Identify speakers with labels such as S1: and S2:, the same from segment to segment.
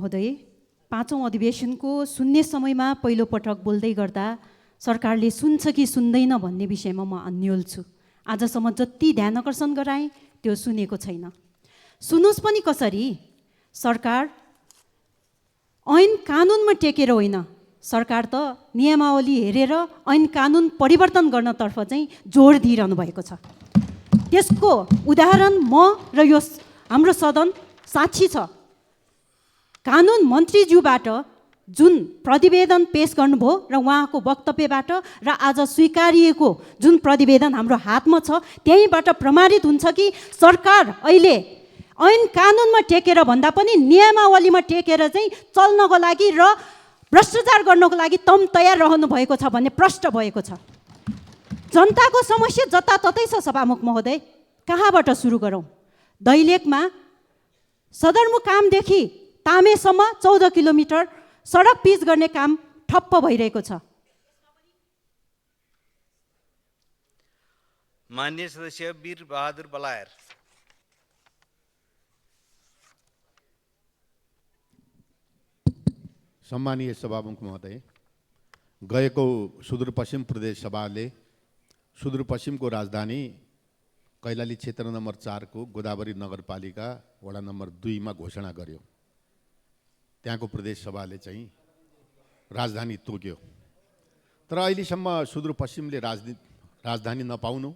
S1: महोदय, पाँचौं अधिवेशनको सुन्ने समयमा पहिलो पटक बोल्दै गर्दा सरकारले सुन्छ कि सुन्दैन भन्ने विषयमा म अन्योल छु। आजसम्म जति ध्यान आकर्षण गराएँ त्यो सुनेको छैन। सुनोस् पनि कसरी? सरकार ऐन कानुनमा टेकेर होइन, सरकार त नियमावली हेरेर ऐन कानुन परिवर्तन गर्नतर्फ चाहिँ जोड दिइरहनु भएको छ। त्यसको उदाहरण म र यो हाम्रो सदन साक्षी छ। कानुन मन्त्रीज्यूबाट जुन प्रतिवेदन पेश गर्नुभयो र उहाँको वक्तव्यबाट र आज स्वीकारिएको जुन प्रतिवेदन हाम्रो हातमा छ त्यहीबाट प्रमाणित हुन्छ कि सरकार अहिले ऐन कानुनमा टेकेर भन्दा पनि नियमावलीमा टेकेर चाहिँ चल्नको लागि र भ्रष्टाचार गर्नको लागि तम तयार रहनु भएको छ भन्ने प्रष्ट भएको छ। जनताको समस्या जताततै छ सभामुख महोदय, कहाँबाट सुरु गरौँ? दैलेखमा सदरमुकामदेखि तामेसम्म 14 किलोमिटर सडक पिच गर्ने काम ठप्प भइरहेको छ।
S2: माननीय सदस्य वीर बहादुर बलायर।
S3: सम्मानीय सभामुख महोदय, गएको सुदूरपश्चिम प्रदेश सभाले सुदूरपश्चिमको राजधानी कैलाली क्षेत्र नम्बर 4 को गोदावरी नगरपालिका वडा नम्बर 2 मा घोषणा गर्यो। त्यहाँको प्रदेश सभाले चाहिँ राजधानी तोक्यो। तर अहिलेसम्म सुदूरपश्चिमले राजधानी नपाउनु,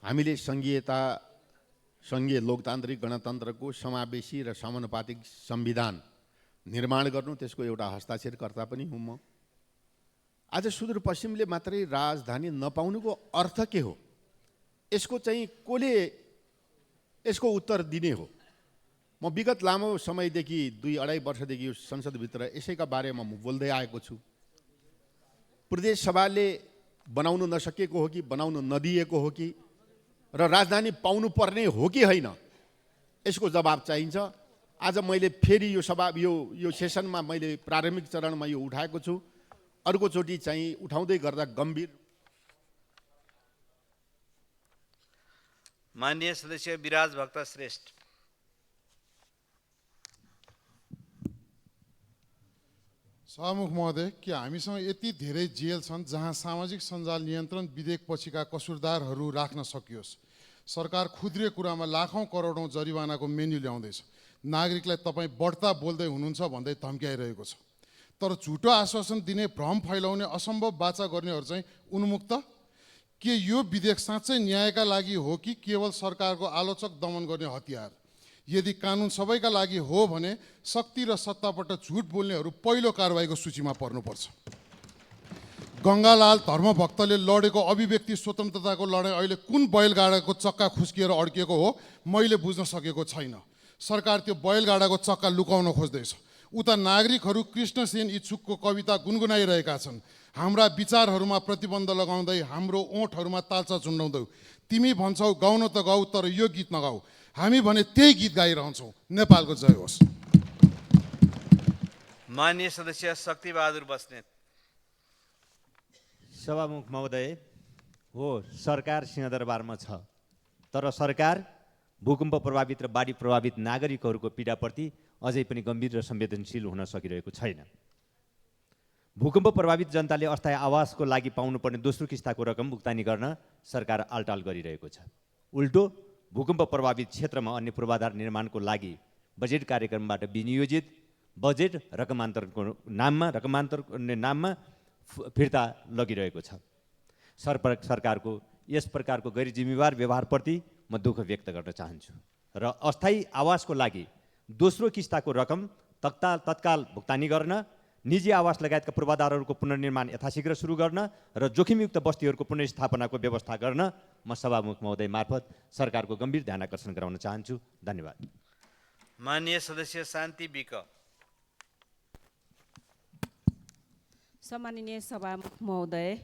S3: हामीले सङ्घीयता, सङ्घीय लोकतान्त्रिक गणतन्त्रको समावेशी र समानुपातिक संविधान निर्माण गर्नु, त्यसको एउटा हस्ताक्षरकर्ता पनि हुँ म। आज सुदूरपश्चिमले मात्रै राजधानी नपाउनुको अर्थ के हो? यसको चाहिँ कसले यसको उत्तर दिने हो? म विगत लामो समयदेखि 2-2.5 वर्षदेखि यो संसदभित्र यसैका बारेमा म बोल्दै आएको छु। प्रदेश सभाले बनाउनु नसकेको हो कि बनाउनु नदिएको हो कि र राजधानी पाउनु पर्ने हो कि होइन, यसको जवाब चाहिन्छ। आज मैले फेरि यो सेसनमा मैले प्रारम्भिक चरणमा यो उठाएको छु। अर्कोचोटि चाहिँ उठाउँदै गर्दा गम्भीर।
S2: माननीय सदस्य विराज भक्त श्रेष्ठ।
S4: सभामुख महोदय, के हामीसँग यति धेरै जेल छन् जहाँ सामाजिक सञ्जाल नियन्त्रण विधेयक पछिका कसुरदारहरू राख्न सकियोस्? सरकार खुद्रे कुरामा लाखौं करोडौं जरिवानाको मेन्यु ल्याउँदैछ। नागरिकलाई तपाईँ बढ्ता बोल्दै हुनुहुन्छ भन्दै धम्क्याइरहेको छ। तर झुटो आश्वासन दिने, भ्रम फैलाउने, असम्भव वाचा गर्नेहरू चाहिँ उन्मुक्त। के यो विधेयक साँच्चै न्यायका लागि हो कि केवल सरकारको आलोचक दमन गर्ने हतियार? यदि कानुन सबैका लागि हो भने शक्ति र सत्तापट्ट झुट बोल्नेहरू पहिलो कारबाहीको सूचीमा पर्नुपर्छ। गङ्गालाल धर्मभक्तले लडेको अभिव्यक्ति स्वतन्त्रताको लडाइँ अहिले कुन बैलगाडाको चक्का खुस्किएर अड्किएको हो मैले बुझ्न सकेको छैन। सरकार त्यो बैलगाडाको चक्का लुकाउन खोज्दैछ। उता नागरिकहरू कृष्णसेन इच्छुकको कविता गुनगुनाइरहेका छन्। हाम्रा विचारहरूमा प्रतिबन्ध लगाउँदै हाम्रो ओठहरूमा तालचा झुन्डाउँदै तिमी भन्छौ गाउन त गाऊ तर यो गीत नगाऊ, हामी भने त्यही गीत गाइरहन्छौँ। नेपालको जय होस्।
S2: माननीय सदस्य शक्ति बहादुर बस्नेत।
S5: सभामुख महोदय, हो सरकार सिंहदरबारमा छ, तर सरकार भूकम्प प्रभावित र बाढी प्रभावित नागरिकहरूको पीडाप्रति अझै पनि गम्भीर र संवेदनशील हुन सकिरहेको छैन। भूकम्प प्रभावित जनताले अस्थायी आवासको लागि पाउनुपर्ने दोस्रो किस्ताको रकम भुक्तानी गर्न सरकार आलटाल गरिरहेको छ। उल्टो भूकम्प प्रभावित क्षेत्रमा अन्य पूर्वाधार निर्माणको लागि बजेट कार्यक्रमबाट विनियोजित बजेट रकमान्तरणको नाममा फिर्ता लगिरहेको छ। सरकारको यस प्रकारको गैर जिम्मेवार व्यवहारप्रति म दुःख व्यक्त गर्न चाहन्छु र अस्थायी आवासको लागि दोस्रो किस्ताको रकम तत्काल भुक्तानी गर्न, निजी आवास लगायतका पूर्वाधारहरूको पुनर्निर्माण यथाशीघ्र सुरु गर्न र जोखिमयुक्त बस्तीहरूको पुनर्स्थापनाको व्यवस्था गर्न म सभामुख महोदय मार्फत सरकारको गम्भीर ध्यान आकर्षण गराउन चाहन्छु। धन्यवाद।
S2: माननीय सदस्य शान्ति विक।
S6: सम्माननीय सभामुख महोदय,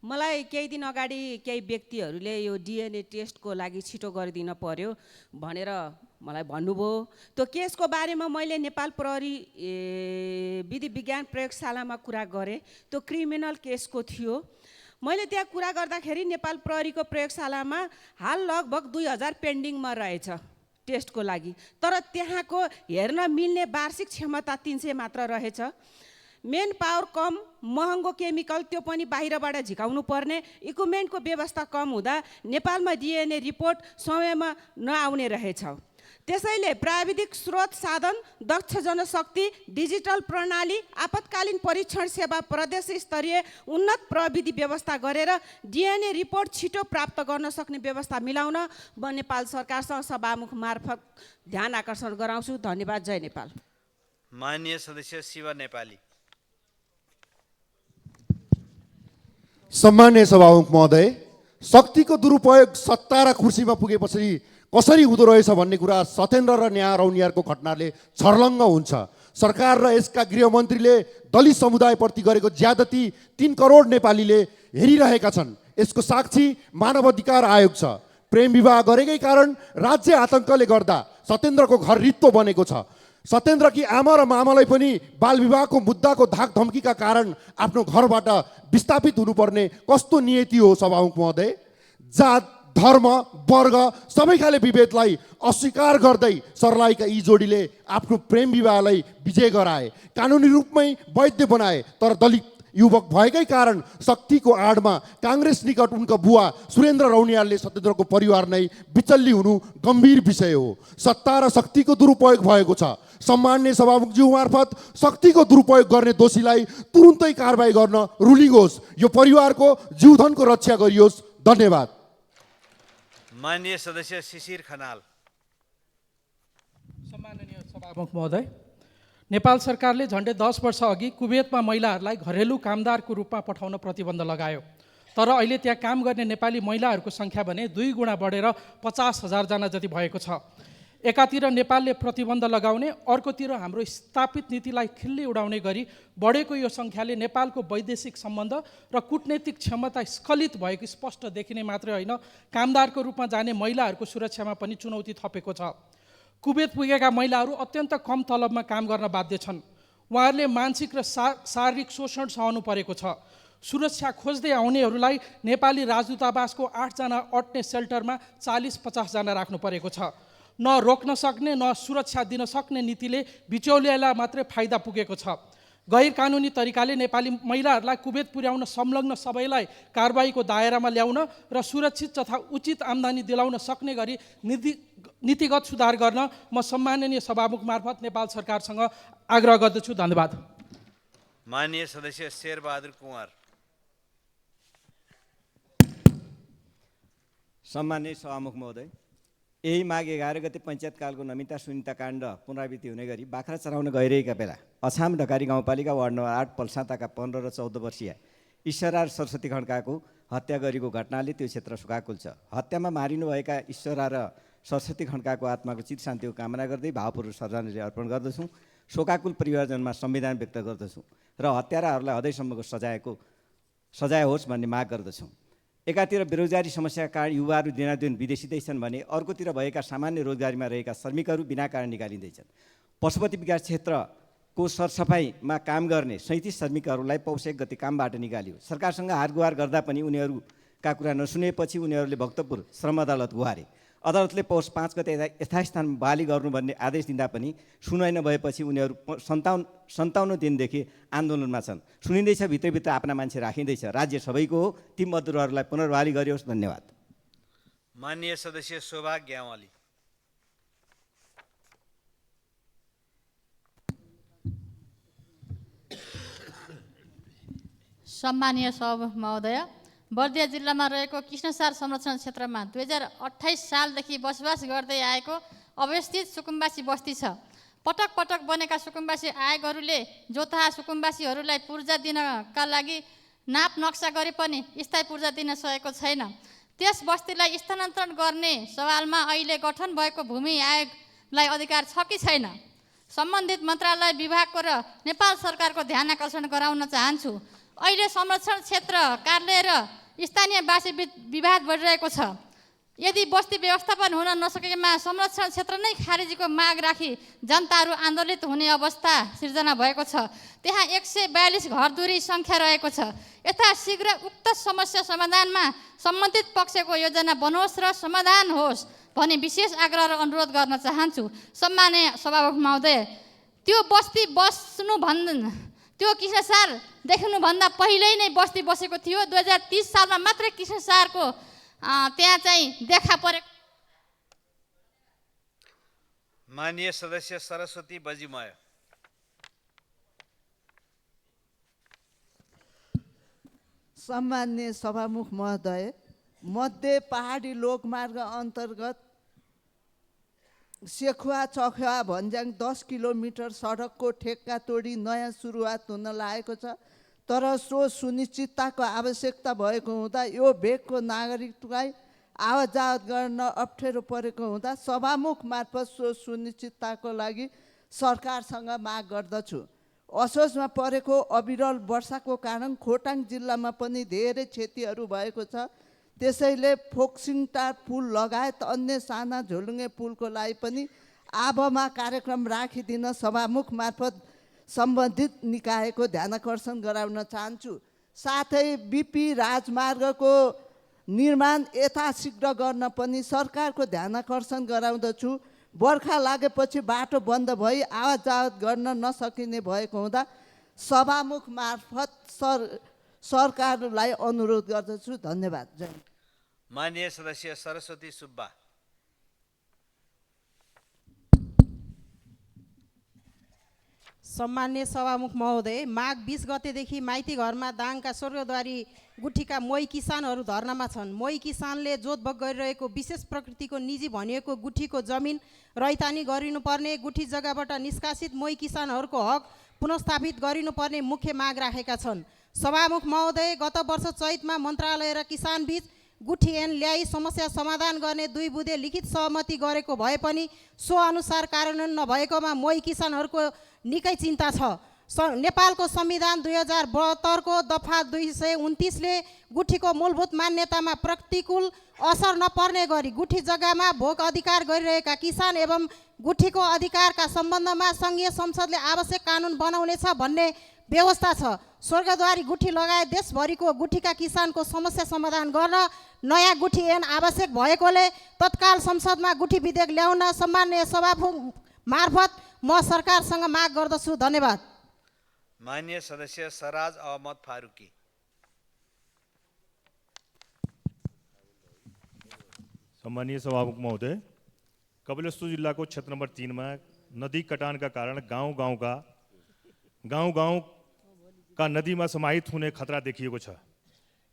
S6: मलाई केही दिन अगाडि केही व्यक्तिहरूले यो DNA टेस्टको लागि छिटो गरिदिन पर्यो भनेर मलाई भन्नुभयो। त्यो केसको बारेमा मैले नेपाल प्रहरी विधि विज्ञान प्रयोगशालामा कुरा गरेँ। त्यो क्रिमिनल केसको थियो। मैले त्यहाँ कुरा गर्दाखेरि नेपाल प्रहरीको प्रयोगशालामा हाल लगभग 2000 पेन्डिङमा रहेछ। टेस्टको लागि, तर त्यहाँको हेर्न मिल्ने वार्षिक क्षमता 300 मात्र रहेछ। मेन पावर कम, महँगो केमिकल, त्यो पनि बाहिरबाट झिकाउनु पर्ने, इक्विपमेन्टको व्यवस्था कम हुँदा नेपालमा डिएनए रिपोर्ट समयमा नआउने रहेछ। त्यसैले प्राविधिक स्रोत साधन, दक्ष जनशक्ति, डिजिटल प्रणाली, आपतकालीन परीक्षण सेवा, प्रदेश स्तरीय उन्नत प्रविधि व्यवस्था गरेर डिएनए रिपोर्ट छिटो प्राप्त गर्न सक्ने व्यवस्था मिलाउन म नेपाल सरकारसँग सभामुख मार्फत ध्यान आकर्षण गराउँछु। धन्यवाद। जय नेपाल।
S2: माननीय सदस्य शिव नेपाली।
S7: सम्माननीय सभामुख महोदय, शक्तिको दुरुपयोग सत्ता र कुर्सीमा पुगेपछि कसरी हुँदो रहेछ भन्ने कुरा सत्येन्द्र र नेहा रौनियारको घटनाले छर्लङ्ग हुन्छ। सरकार र यसका गृहमन्त्रीले दलित समुदायप्रति गरेको ज्यादती 3 करोड नेपालीले हेरिरहेका छन्। यसको साक्षी मानवाधिकार आयोग छ। प्रेम विवाह गरेकै कारण राज्य आतङ्कले गर्दा सत्येन्द्रको घर रित्तो बनेको छ। सत्येन्द्रकी आमा र मामालाई पनि बाल विवाहको मुद्दाको धाक धम्कीका कारण आफ्नो घरबाट विस्थापित हुनुपर्ने कस्तो नियति हो सभामुख महोदय? जात, धर्म, वर्ग सबै खाले विभेदलाई अस्वीकार गर्दै सर्लाहीका यी जोडीले आफ्नो प्रेम विवाहलाई विजय गराए, कानुनी रूपमै वैध बनाए। तर दलित युवक भएकै कारण शक्तिको आडमा काङ्ग्रेस निकट उनका बुवा सुरेन्द्र रौनियालले सत्येन्द्रको परिवार नै विचल्ली हुनु गम्भीर विषय हो। सत्ता र शक्तिको दुरुपयोग भएको छ। सम्माननीय सभामुखज्यू मार्फत शक्तिको दुरुपयोग गर्ने दोषीलाई तुरुन्तै कारबाही गर्न रुलिङ होस्। यो परिवारको जीवधनको रक्षा गरियोस्। धन्यवाद।
S2: माननीय सदस्य शिशिर खनाल।
S8: सम्माननीय सभामुख महोदय, नेपाल सरकारले झन्डै 10 वर्ष अघि कुवेतमा महिलाहरूलाई घरेलु कामदारको रूपमा पठाउन प्रतिबन्ध लगायो। तर अहिले त्यहाँ काम गर्ने नेपाली महिलाहरूको सङ्ख्या भने 2 गुणा बढेर 50,000 जना जति भएको छ। एकातिर नेपालले प्रतिबन्ध लगाउने, अर्कोतिर हाम्रो स्थापित नीतिलाई खिल्ली उडाउने गरी बढेको यो सङ्ख्याले नेपालको वैदेशिक सम्बन्ध र कूटनैतिक क्षमता स्खलित भएको स्पष्ट देखिने मात्रै होइन, कामदारको रूपमा जाने महिलाहरूको सुरक्षामा पनि चुनौती थपेको छ। कुवेत पुगेका महिलाहरू अत्यन्त कम तलबमा काम गर्न बाध्य छन्। उहाँहरूले मानसिक र शारीरिक शोषण सहनु परेको छ। सुरक्षा खोज्दै आउनेहरूलाई नेपाली राजदूतावासको 8 जना अट्ने सेल्टरमा 40-50 जना राख्नु परेको छ। न रोक्न सक्ने न सुरक्षा दिन सक्ने नीतिले बिचौलियालाई मात्रै फाइदा पुगेको छ। गैर कानुनी तरिकाले नेपाली महिलाहरूलाई कुवेत पुर्याउन संलग्न सबैलाई कारबाहीको दायरामा ल्याउन र सुरक्षित तथा उचित आम्दानी दिलाउन सक्ने गरी नीतिगत सुधार गर्न म सम्माननीय सभामुख मार्फत नेपाल सरकारसँग आग्रह गर्दछु। धन्यवाद।
S2: माननीय सदस्य शेरबहादुर कुँवर।
S9: सम्माननीय सभामुख महोदय, यही माघ 11 गते पञ्चायतकालको नमिता सुनिता काण्ड पुनरावृत्ति हुने गरी बाख्रा चराउन गइरहेका बेला अछाम ढकारी गाउँपालिका वार्ड नम्बर 8 पल्साताका 15 र 14 वर्षीय ईश्वरा सरस्वती खड्काको हत्या गरेको घटनाले त्यो क्षेत्र शोकाकुल छ। हत्यामा मारिनुभएका ईश्वरा र सरस्वती खड्काको आत्माको चित शान्तिको कामना गर्दै भावपूर्वक श्रद्धाञ्जली अर्पण गर्दछौँ। शोकाकुल परिवारजनमा संविधान व्यक्त गर्दछौँ र हत्याराहरूलाई अझैसम्मको सजाय होस् भन्ने माग गर्दछौँ। एकातिर बेरोजगारी समस्याका कारण युवाहरू दिनादिन विदेशिँदैछन् भने अर्कोतिर भएका सामान्य रोजगारीमा रहेका श्रमिकहरू बिना कारण निकालिँदैछन्। पशुपति विकास क्षेत्रको सरसफाइमा काम गर्ने 37 श्रमिकहरूलाई पौष 1 गते कामबाट निकालियो। सरकारसँग हारगुहार गर्दा पनि उनीहरूका कुरा नसुनेपछि उनीहरूले भक्तपुर श्रम अदालत गुहारे। अदालतले पौष 5 गते यथास्थानमा बहाली गर्नु भन्ने आदेश दिँदा पनि सुनवाई नभएपछि उनीहरू 57 दिनदेखि आन्दोलनमा छन्। सुनिँदैछ, भित्रभित्र आफ्ना मान्छे राखिँदैछ। राज्य सबैको हो, ती मजदुरहरूलाई पुनर्बहाली गरियोस्। धन्यवाद।
S2: माननीय सदस्य शोभा ग्यावाली।
S10: सम्मानीय सभामुख महोदय, बर्दिया जिल्लामा रहेको कृष्णसार संरक्षण क्षेत्रमा 2028 सालदेखि बसोबास गर्दै आएको अवस्थित सुकुम्बासी बस्ती छ। पटक पटक बनेका सुकुम्बासी आयोगहरूले जोतहा सुकुम्बासीहरूलाई पूर्जा दिनका लागि नाप नक्सा गरे पनि स्थायी पूर्जा दिन सकेको छैन। त्यस बस्तीलाई स्थानान्तरण गर्ने सवालमा अहिले गठन भएको भूमि आयोगलाई अधिकार छ कि छैन? सम्बन्धित मन्त्रालय, विभागको र नेपाल सरकारको ध्यान आकर्षण गराउन चाहन्छु। अहिले संरक्षण क्षेत्र कार्यालय र स्थानीयवासी विवाद बढिरहेको छ। यदि बस्ती व्यवस्थापन हुन नसकेमा संरक्षण क्षेत्र नै खारेजीको माग राखी जनताहरू आन्दोलित हुने अवस्था सिर्जना भएको छ। त्यहाँ 142 घरधुरी सङ्ख्या रहेको छ। यथाशीघ्र उक्त समस्या समाधानमा सम्बन्धित पक्षको योजना बनोस् र समाधान होस्। भनी विशेष आग्रह र अनुरोध गर्न चाहन्छु। सम्माननीय सभामुख महोदय, त्यो बस्ती त्यो कृष्णसार देखिनुभन्दा पहिल्यै नै बस्ती बसेको थियो। 2030 सालमा मात्रै कृष्णसारको त्यहाँ चाहिँ देखा परेको।
S2: माननीय सदस्य सरस्वती बजिमय।
S11: सम्माननीय सभामुख महोदय, मध्य पहाडी लोकमार्ग अन्तर्गत सेखुवा चखुवा भन्ज्याङ 10 किलोमिटर सडकको ठेक्का तोडी नयाँ सुरुवात हुन लागेको छ। तर सो सुनिश्चितताको आवश्यकता भएको हुँदा यो भेगको नागरिकलाई आवत जावत गर्न अप्ठ्यारो परेको हुँदा सभामुख मार्फत सो सुनिश्चितताको लागि सरकारसँग माग गर्दछु। असोजमा परेको अविरल वर्षाको कारण खोटाङ जिल्लामा पनि धेरै क्षतिहरू भएको छ। त्यसैले फोक्सिङटार पुल लगायत अन्य साना झोलुङ्गे पुलको लागि पनि आबमा कार्यक्रम राखिदिन सभामुख मार्फत सम्बन्धित निकायको ध्यानाकर्षण गराउन चाहन्छु। साथै बिपी राजमार्गको निर्माण यथाशीघ्र गर्न पनि सरकारको ध्यानाकर्षण गराउँदछु। बर्खा लागेपछि बाटो बन्द भई आवत जावत गर्न नसकिने भएको हुँदा सभामुख मार्फत सरकारलाई अनुरोध गर्दछु। धन्यवाद। जय।
S2: माननीय सदस्य सरस्वती सुब्बा।
S12: सम्मान्य सभामुख महोदय, माघ 20 गतेदेखि माइती घरमा दाङका स्वर्गद्वारी गुठीका मोही किसानहरू धर्नामा छन्। मोही किसानले जोतभोग गरिरहेको विशेष प्रकृतिको निजी भनिएको गुठीको जमिन रैतानी गरिनुपर्ने, गुठी जग्गाबाट निष्कासित मोही किसानहरूको हक पुनस्थापित गरिनुपर्ने मुख्य माग राखेका छन्। सभामुख महोदय, गत वर्ष चैतमा मन्त्रालय र किसान बीच गुठी ऐन ल्याई समस्या समाधान गर्ने 2 बुँदे लिखित सहमति गरेको भए पनि सो अनुसार कार्यान्वयन नभएकोमा मोही किसानहरूको निकै चिन्ता छ। नेपालको संविधान 2072 को दफा 229 ले गुठीको मूलभूत मान्यतामा प्रतिकूल असर नपर्ने गरी गुठी जग्गामा भोग अधिकार गरिरहेका किसान एवं गुठीको अधिकारका सम्बन्धमा सङ्घीय संसदले आवश्यक कानुन बनाउनेछ भन्ने व्यवस्था छ। स्वर्गद्वारी गुठी लगायत देशभरिको गुठीका किसानको समस्या समाधान गर्न नयाँ गुठी ऐन आवश्यक भएकोले तत्काल संसदमा गुठी विधेयक ल्याउन सम्माननीय सभामुख मार्फत म सरकारसँग माग गर्दछु। धन्यवाद।
S2: माननीय सदस्य सराज अहमद फारूकी।
S13: सम्मानीय सभामुख महोदय, कपिलवस्तु जिल्लाको क्षेत्र नम्बर 3 मा नदी कटानका कारण गाउँ का नदीमा समाहित हुने खतरा देखिएको छ।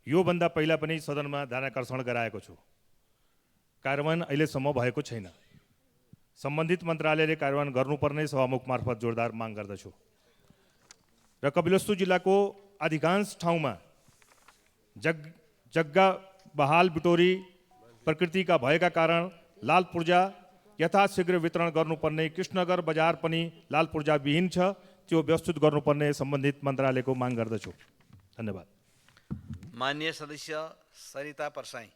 S13: योभन्दा पहिला पनि सदनमा ध्यानाकर्षण गराएको छु। कार्यान्वयन अहिलेसम्म भएको छैन। सम्बन्धित मन्त्रालयले कार्यान्वयन गर्नुपर्ने सभामुख मार्फत जोरदार माग गर्दछु। र कपिलवस्तु जिल्लाको अधिकांश ठाउँमा जग्गा बहाल बिटोरी प्रकृतिका भएका कारण लाल पूर्जा यथाशीघ्र वितरण गर्नुपर्ने, कृष्णनगर बजार पनि लाल पूर्जा विहीन छ, त्यो व्यवस्थित गर्नुपर्ने सम्बन्धित मन्त्रालयको माग गर्दछु। धन्यवाद।
S2: माननीय सदस्य सरिता परसाई।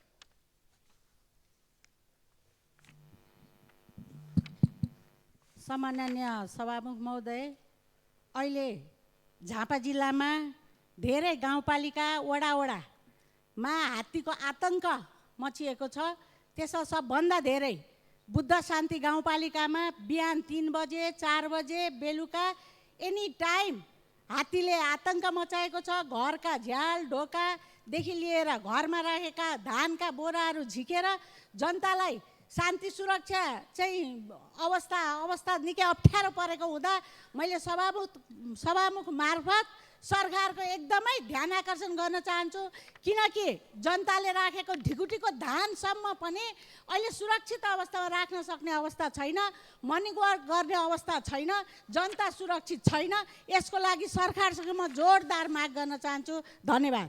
S14: सम्माननीय सभामुख महोदय, अहिले झापा जिल्लामा धेरै गाउँपालिका वडामा हात्तीको आतङ्क मचिएको छ। त्यसमा सबभन्दा धेरै बुद्ध शान्ति गाउँपालिकामा बिहान 3 बजे 4 बजे बेलुका एनी टाइम हात्तीले आतङ्क मचाएको छ। घरका झ्याल ढोकादेखि लिएर घरमा राखेका धानका बोराहरू झिकेर जनतालाई शान्ति सुरक्षा चाहिँ अवस्था निकै अप्ठ्यारो परेको हुँदा मैले सभामुख मार्फत सरकारको एकदमै ध्यान आकर्षण गर्न चाहन्छु। किनकि जनताले राखेको ढिकुटीको धानसम्म पनि अहिले सुरक्षित अवस्थामा राख्न सक्ने अवस्था छैन, मनी वर्क गर्ने अवस्था छैन, जनता सुरक्षित छैन। यसको लागि सरकारसँग म जोरदार माग गर्न चाहन्छु। धन्यवाद।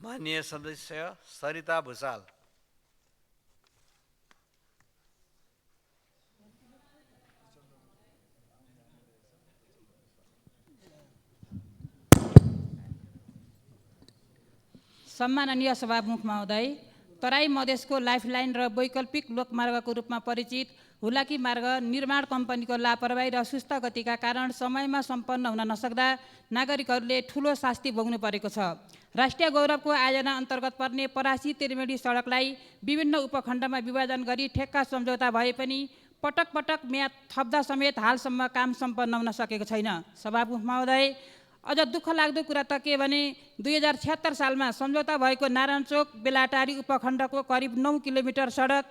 S2: माननीय सदस्य सरिता भुसाल।
S15: सम्माननीय सभामुख महोदय, तराई मधेसको लाइफलाइन र वैकल्पिक लोकमार्गको रूपमा परिचित हुलाकी मार्ग निर्माण कम्पनीको लापरवाही र सुस्त गतिका कारण समयमा सम्पन्न हुन नसक्दा नागरिकहरूले ठुलो शास्ति भोग्नु परेको छ। राष्ट्रिय गौरवको आयोजना अन्तर्गत पर्ने परासी त्रिवेणी सडकलाई विभिन्न उपखण्डमा विभाजन गरी ठेक्का सम्झौता भए पनि पटक पटक म्याद थप्दा समेत हालसम्म काम सम्पन्न हुन सकेको छैन। सभामुख महोदय, अझ दुःख लाग्दो कुरा त के भने 2076 सालमा सम्झौता भएको नारायणचोक बेलाटारी उपखण्डको करिब 9 किलोमिटर सडक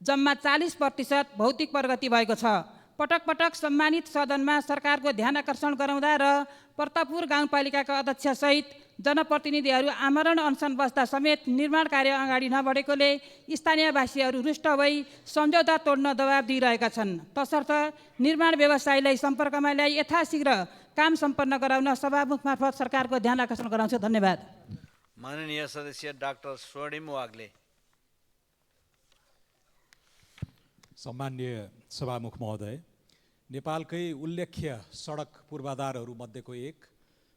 S15: जम्मा 40% भौतिक प्रगति भएको छ। पटक पटक सम्मानित सदनमा सरकारको ध्यान आकर्षण गराउँदा र प्रतापपुर गाउँपालिकाका अध्यक्षसहित जनप्रतिनिधिहरू आमरण अनसन बस्दा समेत निर्माण कार्य अगाडि नबढेकोले स्थानीयवासीहरू रुष्ट भई सम्झौता तोड्न दबाब दिइरहेका छन्। तसर्थ निर्माण व्यवसायीलाई सम्पर्कमा ल्याई यथाशीघ्र काम सम्पन्न गराउन सभामुख मार्फत सरकारको ध्यान आकर्षण गराउँछु। धन्यवाद।
S2: माननीय सदस्य डाक्टर स्वर्णिम वाग्ले।
S16: सम्माननीय सभामुख महोदय, नेपालकै उल्लेख्य सडक पूर्वाधारहरू मध्येको एक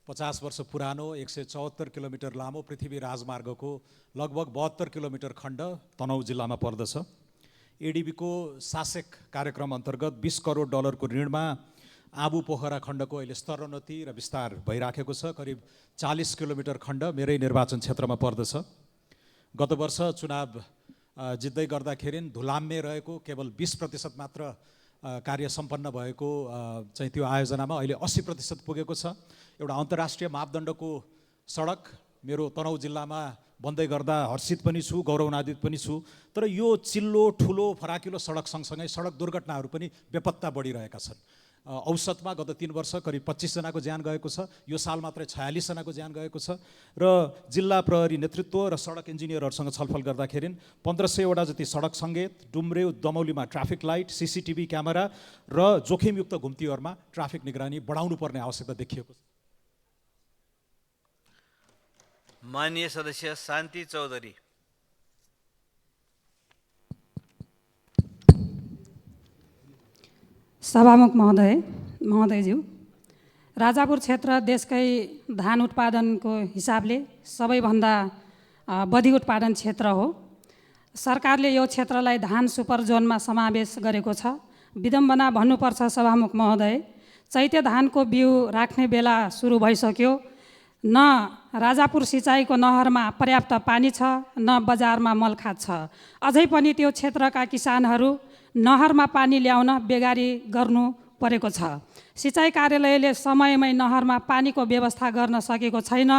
S16: 50 वर्ष पुरानो 174 किलोमिटर लामो पृथ्वी राजमार्गको लगभग 72 किलोमिटर खण्ड तनहुँ जिल्लामा पर्दछ। एडिबीको सासेक कार्यक्रम अन्तर्गत 20 करोड डलरको ऋणमा आबु पोखरा खण्डको अहिले स्तरोन्नति र विस्तार भइराखेको छ। करिब 40 किलोमिटर खण्ड मेरै निर्वाचन क्षेत्रमा पर्दछ। गत वर्ष चुनाव जित्दै गर्दाखेरि धुलाम्मे रहेको केवल 20% मात्र कार्य सम्पन्न भएको चाहिँ त्यो आयोजनामा अहिले 80% पुगेको छ। एउटा अन्तर्राष्ट्रिय मापदण्डको सडक मेरो तनहुँ जिल्लामा बन्दै गर्दा हर्षित पनि छु, गौरवान्वित पनि छु। तर यो चिल्लो ठुलो फराकिलो सडक सँगसँगै सडक दुर्घटनाहरू पनि बेपत्ता बढिरहेका छन्। औसतमा गत 3 वर्ष करिब 25 जनाको ज्यान गएको छ। यो साल मात्रै 46 जनाको ज्यान गएको छ। र जिल्ला प्रहरी नेतृत्व र सडक इन्जिनियरहरूसँग छलफल गर्दाखेरि 1500 वटा जति सडक सङ्केत, डुम्रे दमौलीमा ट्राफिक लाइट, CCTV क्यामेरा र जोखिमयुक्त घुम्तीहरूमा ट्राफिक निगरानी बढाउनु पर्ने आवश्यकता देखिएको छ।
S2: माननीय सदस्य शान्ति चौधरी।
S17: सभामुख महोदयज्यू, राजापुर क्षेत्र देशकै धान उत्पादनको हिसाबले सबैभन्दा बढी उत्पादन क्षेत्र हो। सरकारले यो क्षेत्रलाई धान सुपर जोनमा समावेश गरेको छ। विडम्बना भन्नुपर्छ सभामुख महोदय, चैते धानको बिउ राख्ने बेला सुरु भइसक्यो। न राजापुर सिँचाइको नहरमा पर्याप्त पानी छ, न बजारमा मलखात छ। अझै पनि त्यो क्षेत्रका किसानहरू नहरमा पानी ल्याउन बेगारी गर्नु परेको छ। सिँचाइ कार्यालयले समयमै नहरमा पानीको व्यवस्था गर्न सकेको छैन।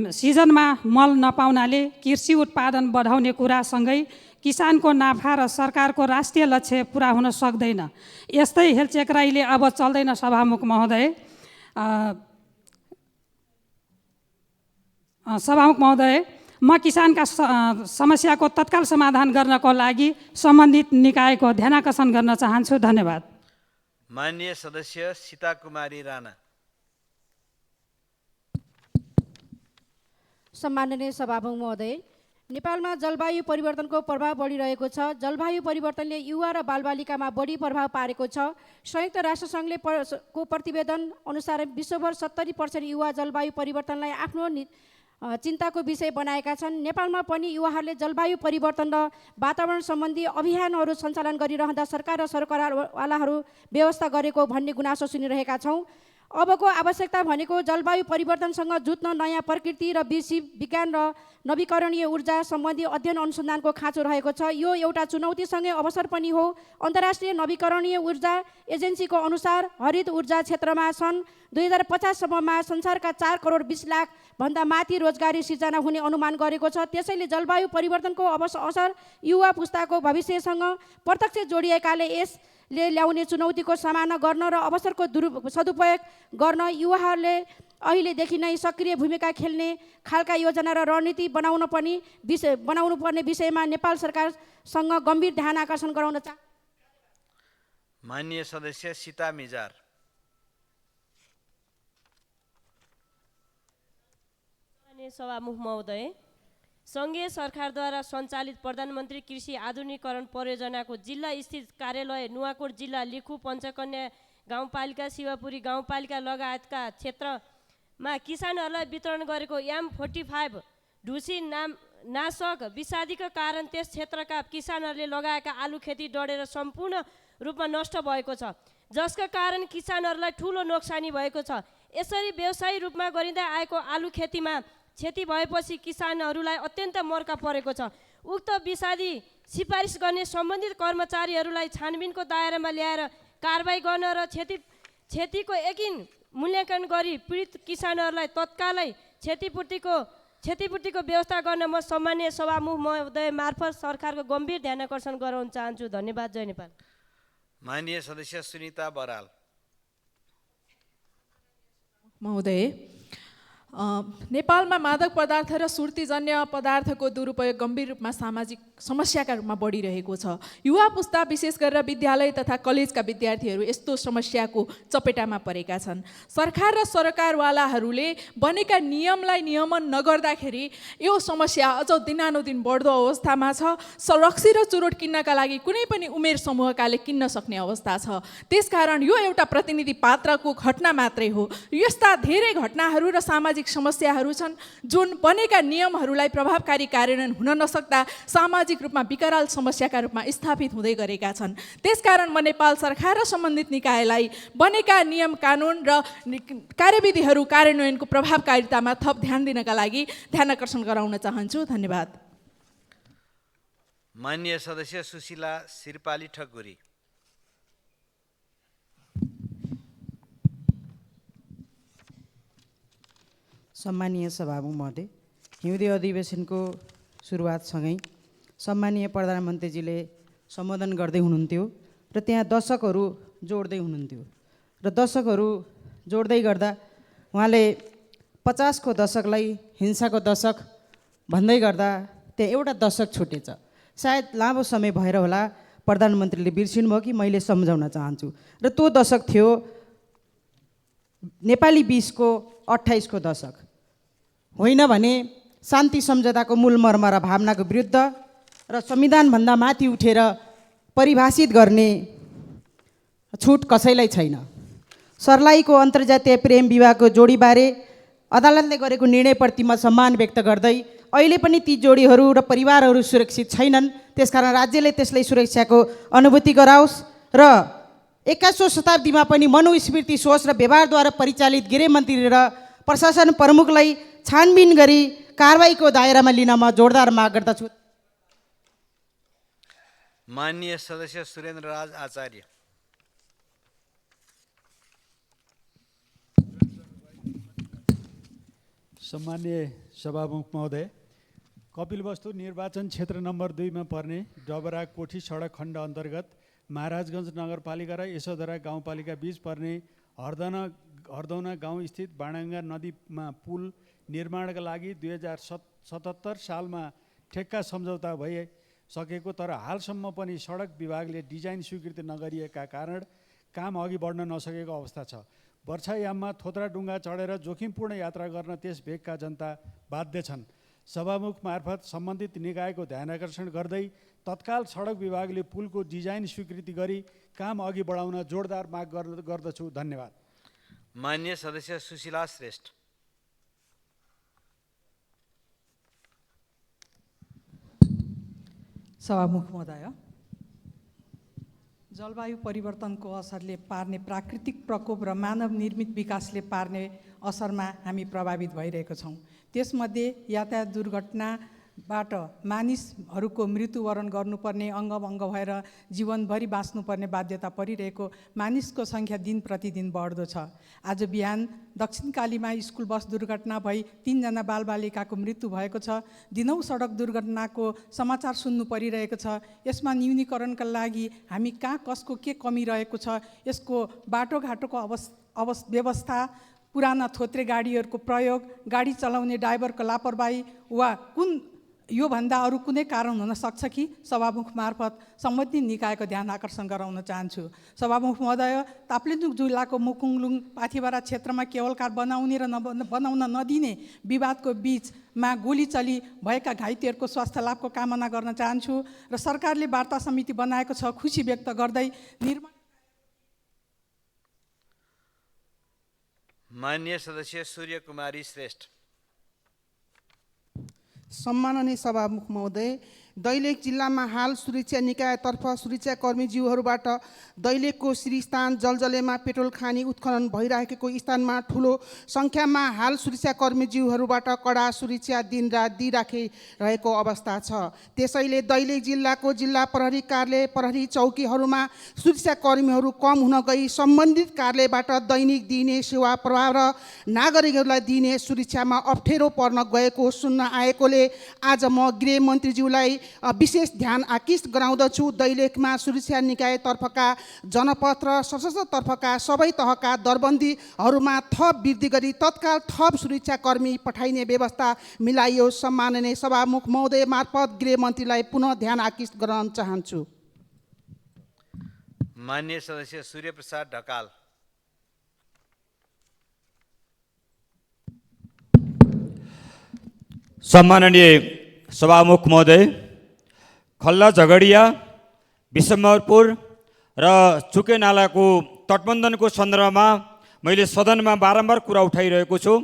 S17: सिजनमा मल नपाउनाले कृषि उत्पादन बढाउने कुरासँगै किसानको नाफा र सरकारको राष्ट्रिय लक्ष्य पुरा हुन सक्दैन। यस्तै हेलचेक्राइले अब चल्दैन सभामुख महोदय। सभामुख महोदय, म किसानका समस्याको तत्काल समाधान गर्नको लागि सम्बन्धित निकायको ध्यानाकर्षण गर्न चाहन्छु। धन्यवाद।
S2: माननीय सदस्य सीता कुमारी राणा।
S18: सम्माननीय सभामुख महोदय, नेपालमा जलवायु परिवर्तनको प्रभाव बढिरहेको छ। जलवायु परिवर्तनले युवा र बालबालिकामा बढी प्रभाव पारेको छ। संयुक्त राष्ट्रसङ्घले को प्रतिवेदन अनुसार विश्वभर 70% युवा जलवायु परिवर्तनलाई आफ्नो चिन्ताको विषय बनाएका छन्। नेपालमा पनि युवाहरूले जलवायु परिवर्तन र वातावरण सम्बन्धी अभियानहरू सञ्चालन गरिरहँदा सरकार र सरकारवालाहरू व्यवस्था गरेको भन्ने गुनासो सुनिरहेका छौँ। अबको आवश्यकता भनेको जलवायु परिवर्तनसँग जुझ्न नयाँ प्रकृति र विज्ञान र नवीकरणीय ऊर्जा सम्बन्धी अध्ययन अनुसन्धानको खाँचो रहेको छ। यो एउटा चुनौतीसँगै अवसर पनि हो। अन्तर्राष्ट्रिय नवीकरणीय ऊर्जा एजेन्सीको अनुसार हरित ऊर्जा क्षेत्रमा सन् 2050 सम्ममा संसारका 4 करोड 20 लाख भन्दा माथि रोजगारी सिर्जना हुने अनुमान गरेको छ। त्यसैले जलवायु परिवर्तनको असर युवा पुस्ताको भविष्यसँग प्रत्यक्ष जोडिएकाले यसले ल्याउने चुनौतीको सामना गर्न र अवसरको सदुपयोग गर्न युवाहरूले अहिलेदेखि नै सक्रिय भूमिका खेल्ने खालका योजना र रणनीति बनाउनु पर्ने विषयमा नेपाल सरकारसँग गम्भीर ध्यान आकर्षण गराउन
S2: माननीय सदस्य सीता मिजार।
S19: सभामुख महोदय, सङ्घीय सरकारद्वारा सञ्चालित प्रधानमन्त्री कृषि आधुनिकीकरण परियोजनाको जिल्ला स्थित कार्यालय नुवाकोट जिल्ला लिखु पञ्चकन्या गाउँपालिका शिवपुरी गाउँपालिका लगायतका क्षेत्रमा किसानहरूलाई वितरण गरेको M45 ढुसी नाशक विषादीका कारण त्यस क्षेत्रका किसानहरूले लगाएका आलु खेती डढेर सम्पूर्ण रूपमा नष्ट भएको छ, जसका कारण किसानहरूलाई ठुलो नोक्सानी भएको छ। यसरी व्यवसायी रूपमा गरिँदै आएको आलु खेतीमा क्षति भएपछि किसानहरूलाई अत्यन्त मर्का परेको छ। उक्त विषादी सिफारिस गर्ने सम्बन्धित कर्मचारीहरूलाई छानबिनको दायरामा ल्याएर कारबाही गर्न र क्षतिको यकिन मूल्याङ्कन गरी पीडित किसानहरूलाई तत्कालै क्षतिपूर्तिको व्यवस्था गर्न म सम्माननीय सभामुख महोदय मार्फत सरकारको गम्भीर ध्यान आकर्षण गराउन चाहन्छु। धन्यवाद। जय नेपाल।
S2: माननीय सदस्य सुनिता बराल।
S20: महोदय, नेपालमा मादक पदार्थ र सुर्तीजन्य पदार्थको दुरुपयोग गम्भीर रूपमा सामाजिक समस्याका रूपमा बढिरहेको छ। युवा पुस्ता विशेष गरेर विद्यालय तथा कलेजका विद्यार्थीहरू यस्तो समस्याको चपेटामा परेका छन्। सरकार र सरकारवालाहरूले बनेका नियमलाई नियमन नगर्दाखेरि यो समस्या अझ दिनानुदिन बढ्दो अवस्थामा छ। रक्सी र चुरोट किन्नका लागि कुनै पनि उमेर समूहकाले किन्न सक्ने अवस्था छ। त्यसकारण यो एउटा प्रतिनिधि पात्रको घटना मात्रै हो। यस्ता धेरै घटनाहरू र सामाजिक समस्याहरू छन् जुन बनेका नियमहरूलाई प्रभावकारी कार्यान्वयन हुन नसक्दा सामाजिक रूपमा विकराल समस्याका रूपमा स्थापित हुँदै गरेका छन्। त्यसकारण म नेपाल सरकार र सम्बन्धित निकायलाई बनेका नियम कानुन र कार्यविधिहरू कार्यान्वयनको प्रभावकारितामा थप ध्यान दिनका लागि ध्यान आकर्षण गराउन चाहन्छु। धन्यवाद।
S2: माननीय सदस्य सुशीला सिरपाली ठकुरी।
S21: सम्मानीय सभामुख महोदय, हिउँदे अधिवेशनको सुरुवातसँगै सम्मानीय प्रधानमन्त्रीजीले सम्बोधन गर्दै हुनुहुन्थ्यो र त्यहाँ दशकहरू जोड्दै हुनुहुन्थ्यो र दशकहरू जोड्दै गर्दा उहाँले 50 को दशकलाई हिंसाको दशक भन्दै गर्दा त्यहाँ एउटा दशक छुटेछ। सायद लामो समय भएर होला प्रधानमन्त्रीले बिर्सिनुभयो कि मैले सम्झाउन चाहन्छु। र त्यो दशक थियो नेपाली 20 को 28 को दशक, होइन भने शान्ति सम्झौताको मूल मर्म र भावनाको विरुद्ध र संविधानभन्दा माथि उठेर परिभाषित गर्ने छुट कसैलाई छैन। सर्लाहीको अन्तर्जातीय प्रेम विवाहको जोडीबारे अदालतले गरेको निर्णयप्रति म सम्मान व्यक्त गर्दै अहिले पनि ती जोडीहरू र परिवारहरू सुरक्षित छैनन्, त्यसकारण राज्यले त्यसलाई सुरक्षाको अनुभूति गराओस् र 21औं शताब्दीमा पनि मनुस्मृति सोच र व्यवहारद्वारा परिचालित गृहमन्त्री र प्रशासन प्रमुखलाई छानबिन गरी कारबाहीको दायरामा लिन म जोरदार माग गर्दछु।
S2: माननीय सदस्य सुरेन्द्र राज आचार्य।
S22: सम्मान्य सभामुख महोदय, कपिलवस्तु निर्वाचन क्षेत्र नम्बर 2 मा पर्ने डबरा कोठी सडक खण्ड अन्तर्गत महाराजगञ्ज नगरपालिका र यशोधरा गाउँपालिका बीच पर्ने हरदौना गाउँ स्थित बाणगङ्गा नदीमा पुल निर्माणका लागि 2077 सालमा ठेक्का सम्झौता भइसकेको तर हालसम्म पनि सडक विभागले डिजाइन स्वीकृति नगरिएका कारण काम अघि बढ्न नसकेको अवस्था छ। वर्षायाममा थोत्रा डुङ्गा चढेर जोखिमपूर्ण यात्रा गर्न त्यस भेगका जनता बाध्य छन्। सभामुख मार्फत सम्बन्धित निकायको ध्यान आकर्षण गर्दै तत्काल सडक विभागले पुलको डिजाइन स्वीकृति गरी काम अघि बढाउन जोरदार माग गर्दछु। धन्यवाद।
S2: माननीय सदस्य सुशीला श्रेष्ठ।
S8: सभामुख महोदय, जलवायु परिवर्तनको असरले पार्ने प्राकृतिक प्रकोप र मानव निर्मित विकासले पार्ने असरमा हामी प्रभावित भइरहेको छौँ। त्यसमध्ये यातायात दुर्घटनाबाट मानिसहरूको मृत्युवरण गर्नुपर्ने अङ्गभङ्ग भएर जीवनभरि बाँच्नुपर्ने बाध्यता परिरहेको मानिसको सङ्ख्या दिन प्रतिदिन बढ्दो छ। आज बिहान दक्षिणकालीमा स्कुल बस दुर्घटना भई 3 जना बालबालिकाको मृत्यु भएको छ। दिनौँ सडक दुर्घटनाको समाचार सुन्नु परिरहेको छ। यसमा न्यूनीकरणका लागि हामी कहाँ कसको के कमी रहेको छ, यसको बाटोघाटोको व्यवस्था, पुराना थोत्रे गाडीहरूको प्रयोग, गाडी चलाउने ड्राइभरको लापरवाही वा योभन्दा अरू कुनै कारण हुन सक्छ कि सभामुख मार्फत सम्बन्धित निकायको ध्यान आकर्षण गराउन चाहन्छु। सभामुख महोदय, ताप्लेजुङ जिल्लाको मुकुङलुङ पाथिभरा क्षेत्रमा केबल कार बनाउने र बनाउन नदिने विवादको बीचमा गोली चली भएका घाइतेहरूको स्वास्थ्य लाभको कामना गर्न चाहन्छु र सरकारले वार्ता समिति बनाएको छ, खुसी व्यक्त गर्दै निर्माण।
S2: माननीय सदस्य सूर्य कुमारी श्रेष्ठ।
S1: सम्माननीय सभामुख महोदय, दैलेख जिल्लामा हाल सुरक्षा निकायतर्फ सुरक्षाकर्मीज्यूहरूबाट दैलेखको श्रीस्थान जलजलेमा पेट्रोल खानी उत्खनन भइरहेको स्थानमा ठुलो सङ्ख्यामा हाल सुरक्षाकर्मीज्यूहरूबाट कडा सुरक्षा दिनरात दिइराखिरहेको अवस्था छ। त्यसैले दैलेख जिल्लाको जिल्ला प्रहरी कार्यालय प्रहरी चौकीहरूमा सुरक्षाकर्मीहरू कम हुन गई सम्बन्धित कार्यालयबाट दैनिक दिइने सेवा प्रवाह र नागरिकहरूलाई दिइने सुरक्षामा अप्ठ्यारो पर्न गएको सुन्न आएकोले आज म गृहमन्त्रीज्यूलाई विशेष ध्यान आकृष्ट गराउँदछु। दैलेखमा सुरक्षा निकायतर्फका जनपद र सशस्त्र तर्फका सबै तहका दरबन्दीहरूमा थप वृद्धि गरी तत्काल थप सुरक्षाकर्मी पठाइने व्यवस्था मिलाइयोस्। सम्माननीय सभामुख महोदय मार्फत गृहमन्त्रीलाई पुनः ध्यान आकृष्ट गराउन चाहन्छु।
S2: माननीय सदस्य सूर्य प्रसाद ढकाल।
S3: सम्माननीय सभामुख महोदय, खल्ला झगडिया, विशम्बरपुर र चुके नालाको तटबन्धनको सन्दर्भमा मैले सदनमा बारम्बार कुरा उठाइरहेको छु।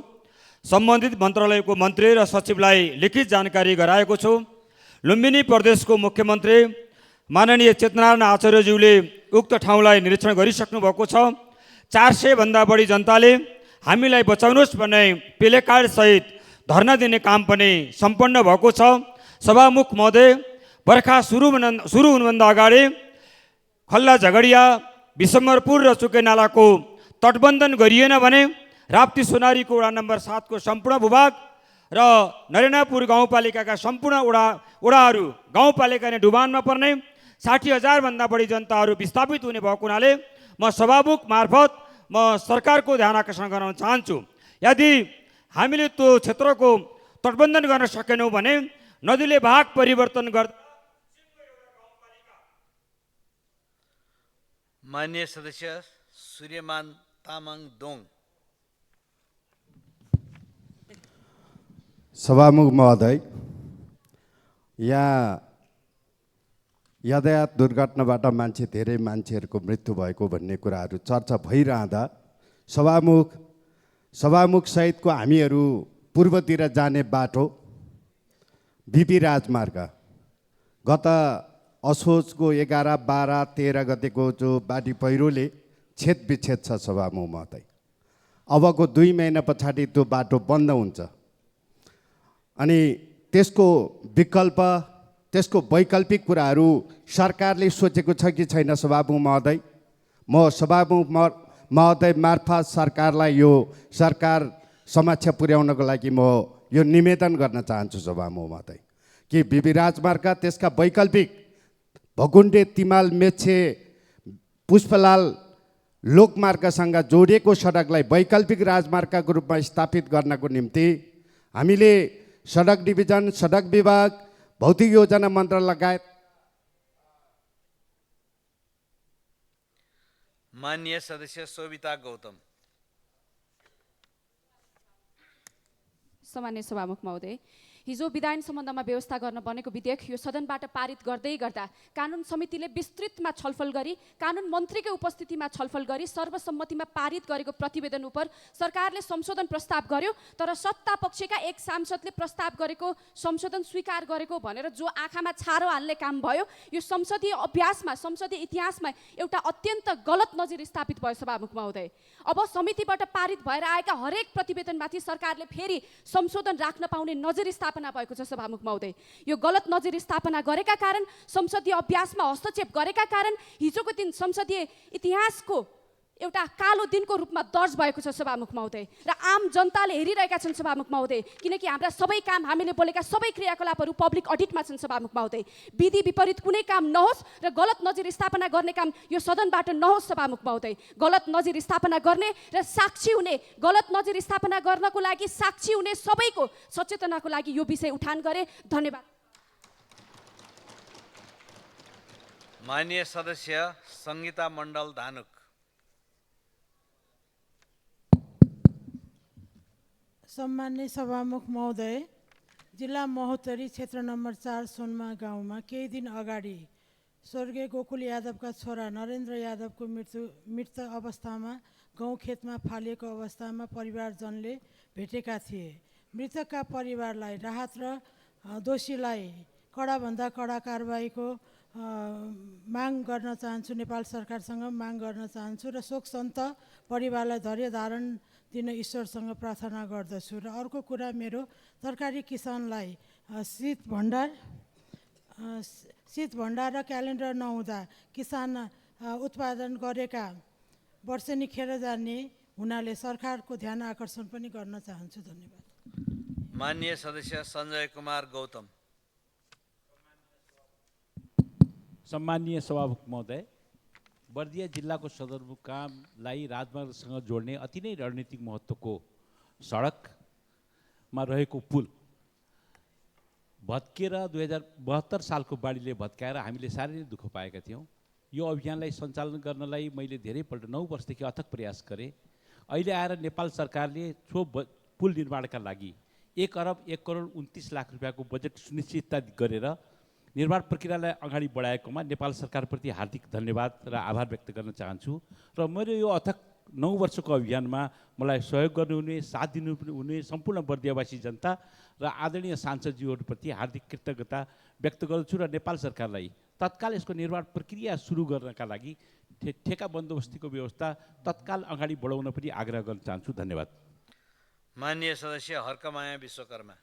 S3: सम्बन्धित मन्त्रालयको मन्त्री र सचिवलाई लिखित जानकारी गराएको छु। लुम्बिनी प्रदेशको मुख्यमन्त्री माननीय चेतनारायण आचार्यज्यूले उक्त ठाउँलाई निरीक्षण गरिसक्नु भएको छ। 400 भन्दा बढी जनताले हामीलाई बचाउनुहोस् भन्ने प्लेकार्ड सहित धरना दिने काम पनि सम्पन्न भएको छ। सभामुख महोदय, बर्खा सुरु हुनुभन्दा अगाडि खल्ला झगडिया, विशम्बरपुर र चुके नालाको तटबन्धन गरिएन भने राप्ती सोनारीको वडा नम्बर 7 को सम्पूर्ण भूभाग र नरेनापुर गाउँपालिकाका सम्पूर्ण वडाहरू गाउँपालिका नै डुबानमा पर्ने 60,000 भन्दा बढी जनताहरू विस्थापित हुने भएको हुनाले म सभामुख मार्फत म सरकारको ध्यान आकर्षण गराउन चाहन्छु। यदि हामीले त्यो क्षेत्रको तटबन्धन गर्न सकेनौँ भने नदीले भाग परिवर्तन गर्दा
S2: माननीय सदस्य सूर्यमान तामाङ दोङ।
S7: सभामुख महोदय, यहाँ यातायात दुर्घटनाबाट धेरै मान्छेहरूको मृत्यु भएको भन्ने कुराहरू चर्चा भइरहँदा सभामुख सहितको हामीहरू पूर्वतिर जाने बाटो बिपी राजमार्ग गत असोजको 11, 12, 13 गतेको जो बाढी पहिरोले छेदविच्छेद छ सभामुख महोदय। अबको 2 महिना पछाडि त्यो बाटो बन्द हुन्छ अनि त्यसको विकल्प, त्यसको वैकल्पिक कुराहरू सरकारले सोचेको छ कि छैन सभामुख महोदय? म सभामुख महोदय मार्फत सरकारलाई यो सरकार समक्ष पुर्याउनको लागि म यो निवेदन गर्न चाहन्छु सभामुख महोदय कि बिबी राजमार्ग त्यसका वैकल्पिक भगुन्डे, तिमाल, मेच्छे, पुष्पलाल लोकमार्गसँग जोडिएको सडकलाई वैकल्पिक राजमार्गको रूपमा स्थापित गर्नको निम्ति हामीले सडक डिभिजन, सडक विभाग, भौतिक योजना मन्त्रालय लगायत
S2: माननीय सदस्य शोभिता गौतम।
S23: सम्माननीय सभामुख महोदय, हिजो विधायन सम्बन्धमा व्यवस्था गर्न बनेको विधेयक यो सदनबाट पारित गर्दै गर्दा कानुन समितिले विस्तृतमा छलफल गरी कानुन मन्त्रीकै उपस्थितिमा छलफल गरी सर्वसम्मतिमा पारित गरेको प्रतिवेदन उप सरकारले संशोधन प्रस्ताव गर्यो। तर सत्ता पक्षका एक सांसदले प्रस्ताव गरेको संशोधन स्वीकार गरेको भनेर जो आँखामा छारो हाल्ने काम भयो, यो संसदीय अभ्यासमा, संसदीय इतिहासमा एउटा अत्यन्त गलत नजिर स्थापित भयो सभामुख महोदय। अब समितिबाट पारित भएर आएका हरेक प्रतिवेदनमाथि सरकारले फेरि संशोधन राख्न पाउने नजिर स्थापना भएको छ सभामुख महोदय। यो गलत नजिर स्थापना गरेका कारण, संसदीय अभ्यासमा हस्तक्षेप गरेका कारण हिजोको दिन संसदीय इतिहासको एउटा कालो दिनको रूपमा दर्ज भएको छ सभामुख महोदय र आम जनताले हेरिरहेका छन् सभामुख महोदय, किनकि हाम्रा सबै काम, हामीले बोलेका सबै क्रियाकलापहरू पब्लिक अडिटमा छन् सभामुख महोदय। विधि विपरीत कुनै काम नहोस् र गलत नजिर स्थापना गर्ने काम यो सदनबाट नहोस् सभामुख महोदय। गलत नजिर स्थापना गर्ने र साक्षी हुने, गलत नजिर स्थापना गर्नको लागि साक्षी हुने सबैको सचेतनाको लागि यो विषय उठान गरे। धन्यवाद।
S2: माननीय सदस्य सङ्गीता मण्डल धानुक।
S24: सम्माननीय सभामुख महोदय, जिल्ला महोत्तरी क्षेत्र नम्बर 4 सोनमा गाउँमा केही दिन अगाडि स्वर्गीय गोकुल यादवका छोरा नरेन्द्र यादवको मृत अवस्थामा गाउँखेतमा फालिएको अवस्थामा परिवारजनले भेटेका थिए। मृतकका परिवारलाई राहत र दोषीलाई कडाभन्दा कडा कारबाहीको माग गर्न चाहन्छु, नेपाल सरकारसँग माग गर्न चाहन्छु र शोक सन्त परिवारलाई धैर्य धारण दिन ईश्वरसँग प्रार्थना गर्दछु। र अर्को कुरा, मेरो तरकारी किसानलाई शीत भण्डार र क्यालेन्डर नहुँदा किसान उत्पादन गरेका वर्षेनी खेर जाने हुनाले सरकारको ध्यान आकर्षण पनि गर्न चाहन्छु। धन्यवाद।
S2: माननीय सदस्य सञ्जय कुमार गौतम।
S4: सम्माननीय सभामुख महोदय, बर्दिया जिल्लाको सदरमुकामलाई राजमार्गसँग जोड्ने अति नै रणनीतिक महत्त्वको सडकमा रहेको पुल भत्किएर 2072 सालको बाढीले भत्काएर हामीले साह्रै नै दुःख पाएका थियौँ। यो अभियानलाई सञ्चालन गर्नलाई मैले धेरैपल्ट 9 वर्षदेखि अथक प्रयास गरेँ। अहिले आएर नेपाल सरकारले पुल निर्माणका लागि 1,01,29,00,000 रुपियाँको बजेट सुनिश्चितता गरेर निर्माण प्रक्रियालाई अगाडि बढाएकोमा नेपाल सरकारप्रति हार्दिक धन्यवाद र आभार व्यक्त गर्न चाहन्छु। र मेरो यो अथक 9 वर्षको अभियानमा मलाई सहयोग गर्नुहुने, साथ दिनुहुने सम्पूर्ण बर्दियावासी जनता र आदरणीय सांसदज्यूहरूप्रति हार्दिक कृतज्ञता व्यक्त गर्दछु र नेपाल सरकारलाई तत्काल यसको निर्माण प्रक्रिया सुरु गर्नका लागि ठेका बन्दोबस्तीको व्यवस्था तत्काल अगाडि बढाउन पनि आग्रह गर्न चाहन्छु। धन्यवाद।
S2: माननीय सदस्य हर्कमाया विश्वकर्मा।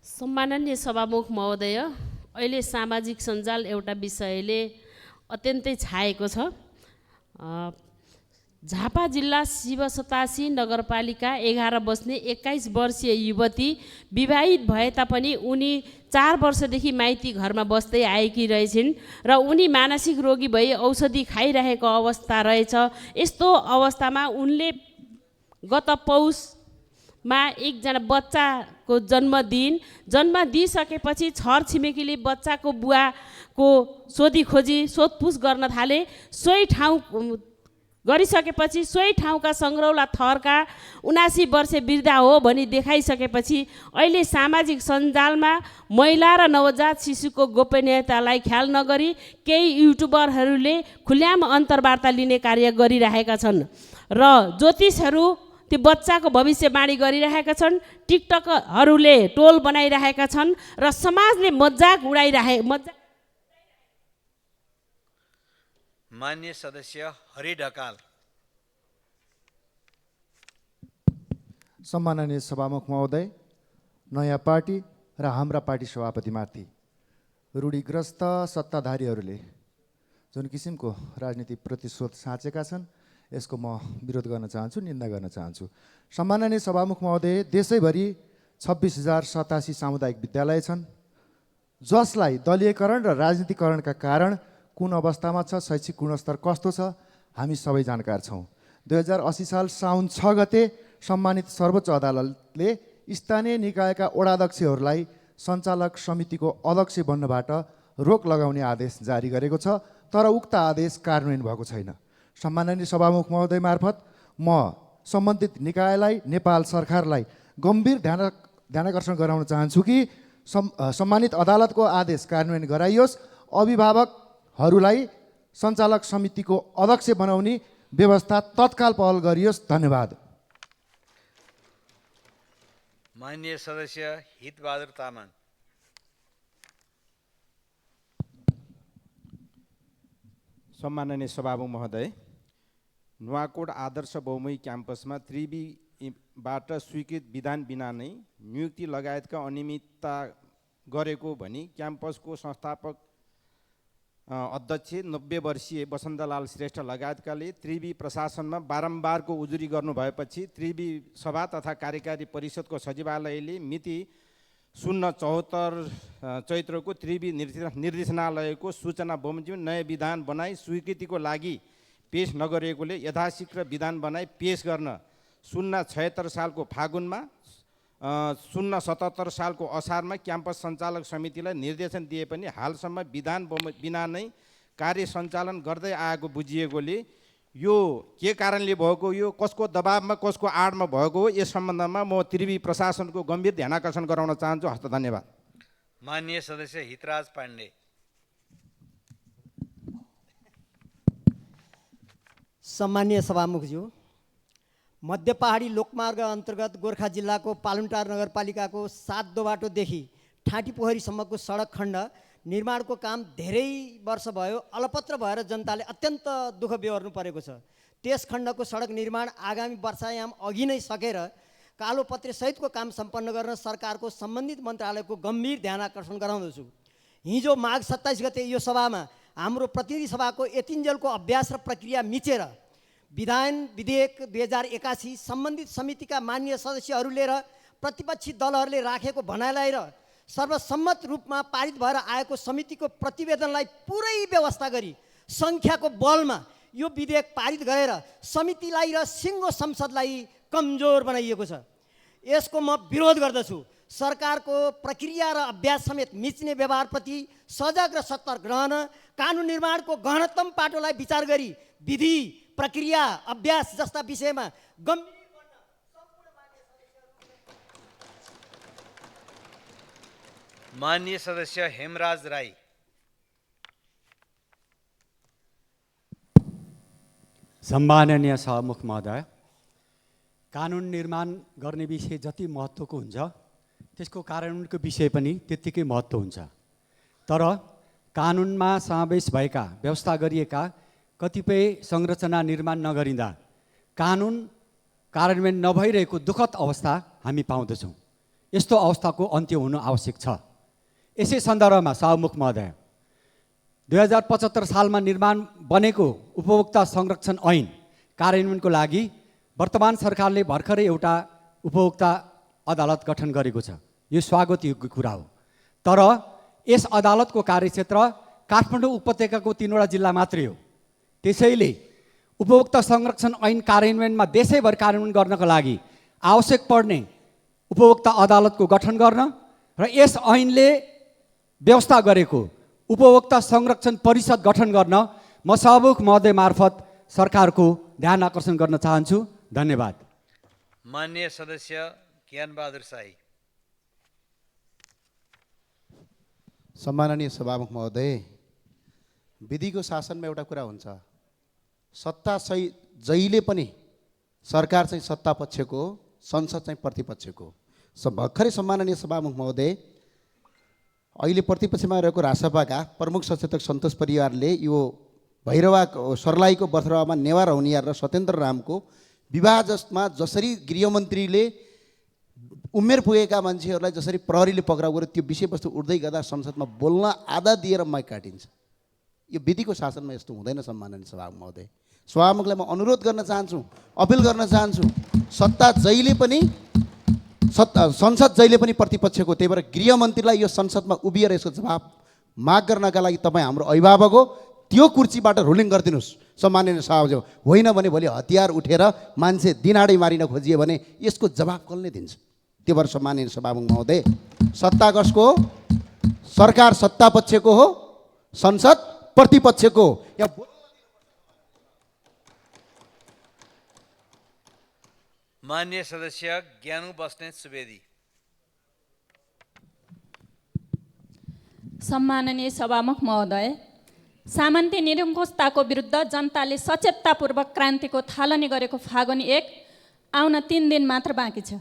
S5: सम्माननीय सभामुख महोदय, अहिले सामाजिक सञ्जाल एउटा विषयले अत्यन्तै छाएको छ। झापा जिल्ला शिवसतासी नगरपालिका 11 बस्ने 21 वर्षीय युवती विवाहित भए तापनि उनी 4 वर्षदेखि माइती घरमा बस्दै आएकी रहेछिन् र उनी मानसिक रोगी भई औषधि खाइरहेको अवस्था रहेछ। यस्तो अवस्थामा उनले गत पौषमा एकजना बच्चाको जन्म दिइसकेपछि छरछिमेकीले बच्चाको बुवाको सोधपुछ गर्न थाले। सोही ठाउँका सङ्ग्रौला थरका 79 वर्षे वृद्धा हो भनी देखाइसकेपछि अहिले सामाजिक सञ्जालमा महिला र नवजात शिशुको गोपनीयतालाई ख्याल नगरी केही युट्युबरहरूले खुल्याम अन्तर्वार्ता लिने कार्य गरिरहेका छन् र ज्योतिषहरू त्यो बच्चाको भविष्यवाणी गरिरहेका छन्। टिकटकहरूले टोल बनाइरहेका छन् र समाजले मजाक
S2: मान्य सदस्य हरि ढकाल।
S6: सम्माननीय सभामुख महोदय, नयाँ पार्टी र हाम्रा पार्टी सभापतिमाथि रूढिग्रस्त सत्ताधारीहरूले जुन किसिमको राजनीतिक प्रतिशोध साँचेका छन्, यसको म विरोध गर्न चाहन्छु, निन्दा गर्न चाहन्छु। सम्माननीय सभामुख महोदय, देशैभरि 26,087 सामुदायिक विद्यालय छन्, जसलाई दलीयकरण र राजनीतिकरणका कारण कुन अवस्थामा छ, शैक्षिक गुणस्तर कस्तो छ, हामी सबै जानकार छौँ। 2080 साल साउन 6 गते सम्मानित सर्वोच्च अदालतले स्थानीय निकायका वडाध्यक्षहरूलाई सञ्चालक समितिको अध्यक्ष बन्नबाट रोक लगाउने आदेश जारी गरेको छ, तर उक्त आदेश कार्यान्वयन भएको छैन। सम्माननीय सभामुख महोदय मार्फत म सम्बन्धित निकायलाई, नेपाल सरकारलाई गम्भीर ध्यानाकर्षण गराउन चाहन्छु कि सम्मानित अदालतको आदेश कार्यान्वयन गराइयोस्, अभिभावकहरूलाई सञ्चालक समितिको अध्यक्ष बनाउने व्यवस्था तत्काल पहल गरियोस्। धन्यवाद।
S2: माननीय सदस्य हितबहादुर तामाङ।
S9: सम्माननीय सभामुख महोदय, नुवाकोट आदर्श बहुमुखी क्याम्पसमा त्रिवीबाट स्वीकृत विधान बिना नै नियुक्ति लगायतका अनियमितता गरेको भनी क्याम्पसको संस्थापक अध्यक्ष 90 वर्षीय वसन्तलाल श्रेष्ठ लगायतकाले त्रिवी प्रशासनमा बारम्बारको उजुरी गर्नुभएपछि त्रिवी सभा तथा कार्यकारी परिषदको सचिवालयले मिति 074 चैत्रको त्रिवी निर्देशनालयको सूचना बमोजिम नयाँ विधान बनाई स्वीकृतिको लागि पेश नगरेकोले यथाशीघ्र विधान बनाई पेश गर्न 076 सालको फागुनमा 077 सालको असारमा क्याम्पस सञ्चालक समितिलाई निर्देशन दिए पनि हालसम्म विधान बिना नै कार्य सञ्चालन गर्दै आएको बुझिएकोले यो के कारणले भएको, यो कसको दबावमा कसको आडमा भएको हो, यस सम्बन्धमा म त्रिवी प्रशासनको गम्भीर ध्यानाकर्षण गराउन चाहन्छु। हस्त धन्यवाद।
S2: माननीय सदस्य हितराज पाण्डे।
S25: सम्मानीय सभामुखज्यू,
S10: मध्य पहाडी लोकमार्ग अन्तर्गत गोर्खा जिल्लाको पालुङटार नगरपालिकाको 7 दोबाटोदेखि ठाँटी पोखरीसम्मको सडक खण्ड निर्माणको काम धेरै वर्ष भयो अलपत्र भएर जनताले अत्यन्त दुःख बेहोर्नु परेको छ। त्यस खण्डको सडक निर्माण आगामी वर्षायाम अघि नै सकेर कालोपत्रे सहितको काम सम्पन्न गर्न सरकारको सम्बन्धित मन्त्रालयको गम्भीर ध्यान आकर्षण गराउँदछु। हिजो माघ 27 गते यो सभामा हाम्रो प्रतिनिधि सभाको यतिन्जेलको अभ्यास र प्रक्रिया मिचेर विधान विधेयक 2081 सम्बन्धित समितिका मान्य सदस्यहरूले र प्रतिपक्षी दलहरूले राखेको भनाइलाई र सर्वसम्मत रूपमा पारित भएर आएको समितिको प्रतिवेदनलाई पुरै व्यवस्था गरी सङ्ख्याको बलमा यो विधेयक पारित गरेर समितिलाई र सिङ्गो संसदलाई कमजोर बनाइएको छ। यसको म विरोध गर्दछु। सरकारको प्रक्रिया र अभ्यास समेत मिच्ने व्यवहारप्रति सजग र सतर्क रहन कानुन निर्माणको गहनतम पाटोलाई विचार गरी विधि प्रक्रिया अभ्यास जस्ता विषयमा गम्भीर
S2: माननीय सदस्य हेमराज राई।
S11: सम्माननीय सभामुख महोदय, कानुन निर्माण गर्ने विषय जति महत्त्वको हुन्छ त्यसको कार्यान्वयनको विषय पनि त्यत्तिकै महत्त्व हुन्छ। तर कानुनमा समावेश भएका व्यवस्था गरिएका कतिपय संरचना निर्माण नगरिँदा कानुन कार्यान्वयन नभइरहेको दुःखद अवस्था हामी पाउँदछौँ। यस्तो अवस्थाको अन्त्य हुनु आवश्यक छ। यसै सन्दर्भमा सभामुख महोदय, 2075 सालमा निर्माण बनेको उपभोक्ता संरक्षण ऐन कार्यान्वयनको लागि वर्तमान सरकारले भर्खरै एउटा उपभोक्ता अदालत गठन गरेको छ। यो स्वागतयोग्य कुरा हो। तर यस अदालतको कार्यक्षेत्र काठमाडौँ उपत्यकाको 3वटा जिल्ला मात्रै हो। त्यसैले उपभोक्ता संरक्षण ऐन कार्यान्वयनमा देशैभर कार्यान्वयन गर्नको लागि आवश्यक पर्ने उपभोक्ता अदालतको गठन गर्न र यस ऐनले व्यवस्था गरेको उपभोक्ता संरक्षण परिषद गठन गर्न म सभामुख महोदय मार्फत सरकारको ध्यान आकर्षण गर्न चाहन्छु। धन्यवाद।
S2: माननीय सदस्य ज्ञानबहादुर शाही।
S7: सम्माननीय सभामुख महोदय, विधिको शासनमा एउटा कुरा हुन्छ, सत्ता सही जहिले पनि सरकार चाहिँ सत्ता पक्षको हो, संसद चाहिँ प्रतिपक्षको हो। भर्खरै सम्माननीय सभामुख महोदय, अहिले प्रतिपक्षमा रहेको रासपाका प्रमुख सचेतक सन्तोष परिवारले यो भैरवा सर्लाहीको बथुवामा नेवार हुनियार र सत्येन्द्र रामको विवाह जसमा जसरी गृहमन्त्रीले उमेर पुगेका मान्छेहरूलाई जसरी प्रहरीले पक्राउ गर्यो त्यो विषयवस्तु उठ्दै गर्दा संसदमा बोल्न आधा दिएर माइक काटिन्छ। यो विधिको शासनमा यस्तो हुँदैन। सम्माननीय सभामुख महोदय, सभामुखलाई म अनुरोध गर्न चाहन्छु, अपिल गर्न चाहन्छु, सत्ता जहिले पनि संसद जहिले पनि प्रतिपक्षको, त्यही भएर गृहमन्त्रीलाई यो संसदमा उभिएर यसको जवाब माग गर्नका लागि तपाईँ हाम्रो अभिभावक हो, त्यो कुर्सीबाट रुलिङ गरिदिनुहोस्। सम्माननीय सभामुख, होइन भने भोलि हतियार उठेर मान्छे दिनाडै मारिन खोजियो भने यसको जवाब कसले दिन्छ? त्यो भएर सम्माननीय सभामुख महोदय, सत्ता कसको हो? सरकार सत्ता पक्षको हो, संसद प्रतिपक्षको हो।
S2: माननीय सदस्य ज्ञानु बस्नेत सुवेदी।
S12: सम्माननीय सभामुख महोदय, सामन्ती निरङ्कुशताको विरुद्ध जनताले सचेततापूर्वक क्रान्तिको थालनी गरेको फागुन 1 आउन 3 दिन मात्र बाँकी छ।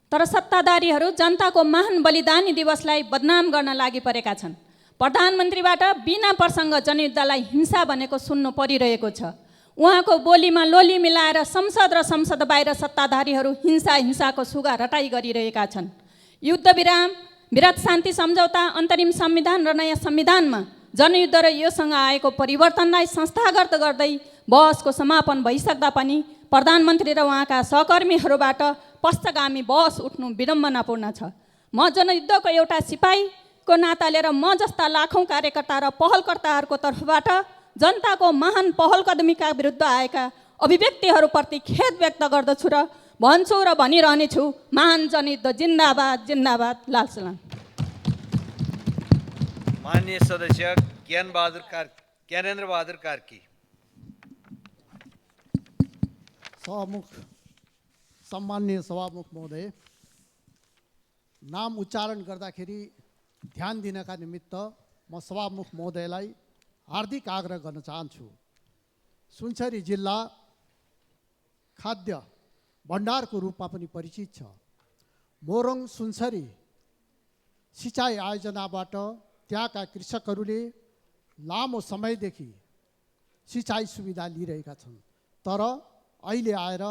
S12: तर सत्ताधारीहरू जनताको महान बलिदानी दिवसलाई बदनाम गर्न लागि परेका छन्। प्रधानमन्त्रीबाट बिना प्रसङ्ग जनयुद्धलाई हिंसा भनेको सुन्नु परिरहेको छ। उहाँको बोलीमा लोली मिलाएर संसद र संसद बाहिर सत्ताधारीहरू हिंसाको सुगा रटाई गरिरहेका छन्। युद्ध विराम, विराट शान्ति सम्झौता, अन्तरिम संविधान र नयाँ संविधानमा जनयुद्ध र योसँग आएको परिवर्तनलाई संस्थागत गर्दै बहसको समापन भइसक्दा पनि प्रधानमन्त्री र उहाँका सहकर्मीहरूबाट पश्चगामी बहस उठ्नु विडम्बनापूर्ण छ। म जनयुद्धको एउटा सिपाहीको नाताले र म जस्ता लाखौँ कार्यकर्ता र पहलकर्ताहरूको तर्फबाट जनताको महान पहलकदमीका विरुद्ध आएका अभिव्यक्तिहरूप्रति खेद व्यक्त गर्दछु र भन्छु र भनिरहनेछु, महान जनयुद्ध जिन्दाबाद जिन्दाबाद। लाल सलाम।
S2: माननीय सदस्य ज्ञानेन्द्र बहादुर कार्की।
S13: सम्माननीय सभामुख महोदय, नाम उच्चारण गर्दाखेरि ध्यान दिनका निमित्त म सभामुख महोदयलाई हार्दिक आग्रह गर्न चाहन्छु। सुनसरी जिल्ला खाद्य भण्डारको रूपमा पनि परिचित छ। मोरङ सुनसरी सिँचाइ आयोजनाबाट त्यहाँका कृषकहरूले लामो समयदेखि सिँचाइ सुविधा लिइरहेका छन्, तर अहिले आएर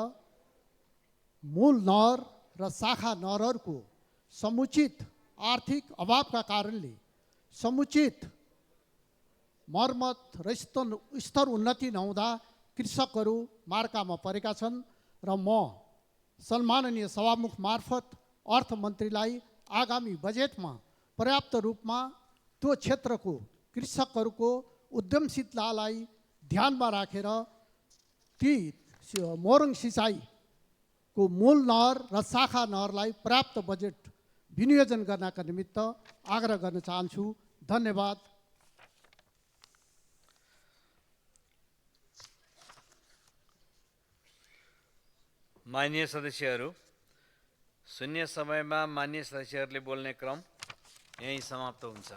S13: मूल नहर र शाखा नहरहरूको समुचित आर्थिक अभावका कारणले समुचित मर्मत र स्तर उन्नति नहुँदा कृषकहरू मार्कामा परेका छन् र म सम्माननीय सभामुख मार्फत अर्थमन्त्रीलाई आगामी बजेटमा पर्याप्त रूपमा त्यो क्षेत्रको कृषकहरूको उद्यमशीलतालाई ध्यानमा राखेर ती मोरङ सिँचाइको मूल नहर र शाखा नहरलाई पर्याप्त बजेट विनियोजन गर्नका निमित्त आग्रह गर्न चाहन्छु। धन्यवाद।
S2: माननीय सदस्यहरू, शून्य समयमा माननीय सदस्यहरूले बोल्ने क्रम यही समाप्त हुन्छ।